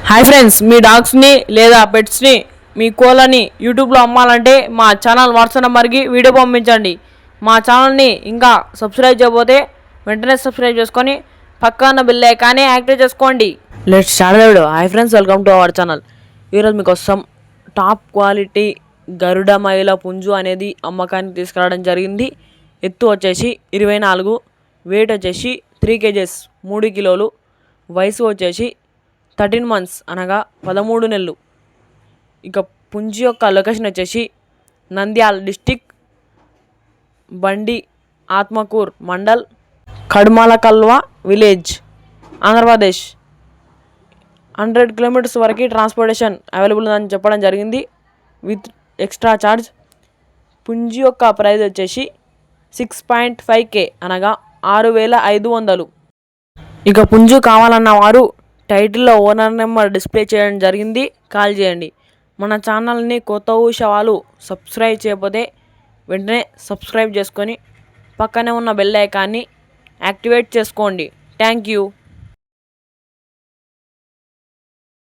Hi friends, మీ డాగ్స్ని లేదా పెట్స్ని మీ కోళ్ళని యూట్యూబ్లో అమ్మాలంటే మా ఛానల్ వాట్సాప్ నెంబర్కి వీడియో పంపించండి. మా ఛానల్ని ఇంకా సబ్స్క్రైబ్ చేయకపోతే వెంటనే సబ్స్క్రైబ్ చేసుకొని పక్కన బెల్ ఐకాన్ని యాక్టివేట్ చేసుకోండి. Let's start the video. Hi friends, welcome to our channel. ఈరోజు మీకోసం టాప్ క్వాలిటీ గరుడ మహిళ పుంజు అనేది అమ్మకానికి తీసుకురావడం జరిగింది. ఎత్తు వచ్చేసి 24, వెయిట్ వచ్చేసి 3 kgs 3 కిలోలు, వయసు వచ్చేసి 13 months అనగా 13 నెలలు. ఇక పుంజు యొక్క లొకేషన్ వచ్చేసి నంద్యాల డిస్టిక్, బండి ఆత్మకూర్ మండల్, కడ్మాలకల్వ విలేజ్, ఆంధ్రప్రదేశ్. 100 kilometers వరకు ట్రాన్స్పోర్టేషన్ అవైలబుల్ అని చెప్పడం జరిగింది విత్ ఎక్స్ట్రా ఛార్జ్. పుంజు యొక్క ప్రైస్ వచ్చేసి 6.5K అనగా 6,500. ఇక పుంజు కావాలన్న వారు టైటిల్లో ఓనర్ నెంబర్ డిస్ప్లే చేయడం జరిగింది, కాల్ చేయండి. మన ఛానల్ని కొత్త వాళ్ళు సబ్స్క్రైబ్ చేయకపోతే వెంటనే సబ్స్క్రైబ్ చేసుకొని పక్కనే ఉన్న బెల్ ఐకాన్ని యాక్టివేట్ చేసుకోండి. Thank you.